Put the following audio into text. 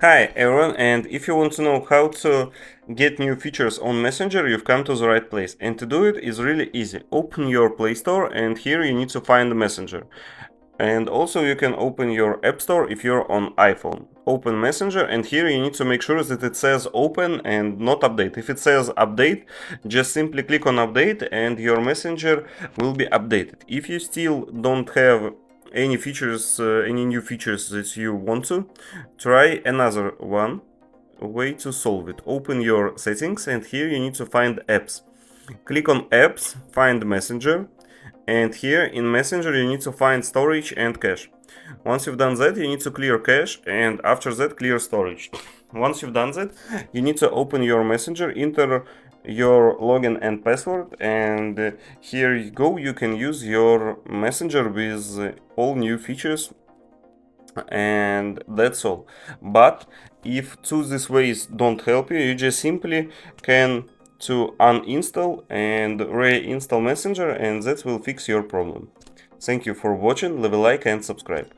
Hi everyone, and if you want to know how to get new features on Messenger, you've come to the right place. And to do it is really easy. Open your Play Store, and here you need to find Messenger. And also you can open your App Store if you're on iPhone. Open Messenger, and here you need to make sure that it says open and not update. If it says update, just simply click on update and your Messenger will be updated. If you still don't have any features, any new features that you want to, try another way to solve it. Open your settings, and here you need to find apps. Click on apps, find Messenger, and here in Messenger you need to find storage and cache. Once you've done that, you need to clear cache, and after that clear storage. Once you've done that, you need to open your Messenger, enter your login and password, and here you go, you can use your Messenger with all new features, and that's all. But if two these ways don't help you, you just simply can to uninstall and reinstall Messenger, and that will fix your problem. Thank you for watching, leave a like and subscribe.